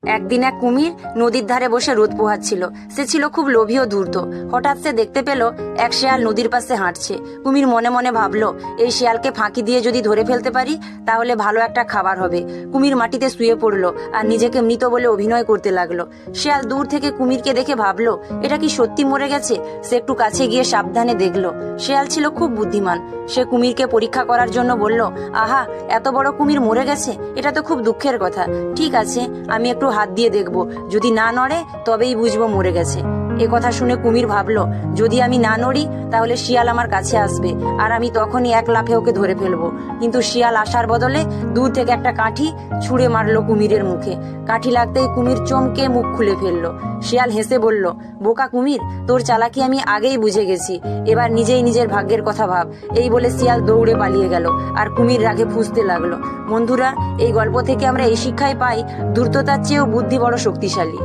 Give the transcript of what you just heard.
একদিন এক কুমির নদীর ধারে বসে রোদ পোহাচ্ছিল। সে ছিল খুব লোভী ও ধূর্ত। হঠাৎ সে দেখতে পেল এক শেয়াল নদীর পাশে হাঁটছে। কুমির মনে মনে ভাবলো, এই শেয়ালকে ফাঁকি দিয়ে যদি ধরে ফেলতে পারি তাহলে ভালো একটা খাবার হবে। কুমির মাটিতে শুয়ে পড়লো আর নিজেকে মৃত বলে অভিনয় করতে লাগলো। শেয়াল দূর থেকে কুমিরকে দেখে ভাবলো, এটা কি সত্যি মরে গেছে? সে একটু কাছে গিয়ে সাবধানে দেখলো। শেয়াল ছিল খুব বুদ্ধিমান। সে কুমিরকে পরীক্ষা করার জন্য বলল, আহা, এত বড় কুমির মরে গেছে, এটা তো খুব দুঃখের কথা। ঠিক আছে, আমি একটু হাত দিয়ে দেখব, যদি না নড়ে তবেই বুঝবো মরে গেছে। এ কথা শুনে কুমির ভাবলো, যদি আমি না নড়ি তাহলে শিয়াল আমার কাছে আসবে আর আমি তখনই এক লাফে ওকে ধরে ফেলবো। কিন্তু শিয়াল আসার বদলে দূর থেকে একটা কাঠি ছুঁড়ে মারলো কুমিরের মুখে। কাঠি লাগতেই কুমির চমকে মুখ খুলে ফেললো। শিয়াল হেসে বলল, বোকা কুমির, তোর চালাকি আমি আগেই বুঝে গেছি, এবার নিজেই নিজের ভাগ্যের কথা ভাব। এই বলে শিয়াল দৌড়ে পালিয়ে গেল আর কুমির রাগে ফুঁসতে লাগলো। বন্ধুরা, এই গল্প থেকে আমরা এই শিক্ষাই পাই, দ্রুততার চেয়েও বুদ্ধি বড় শক্তিশালী।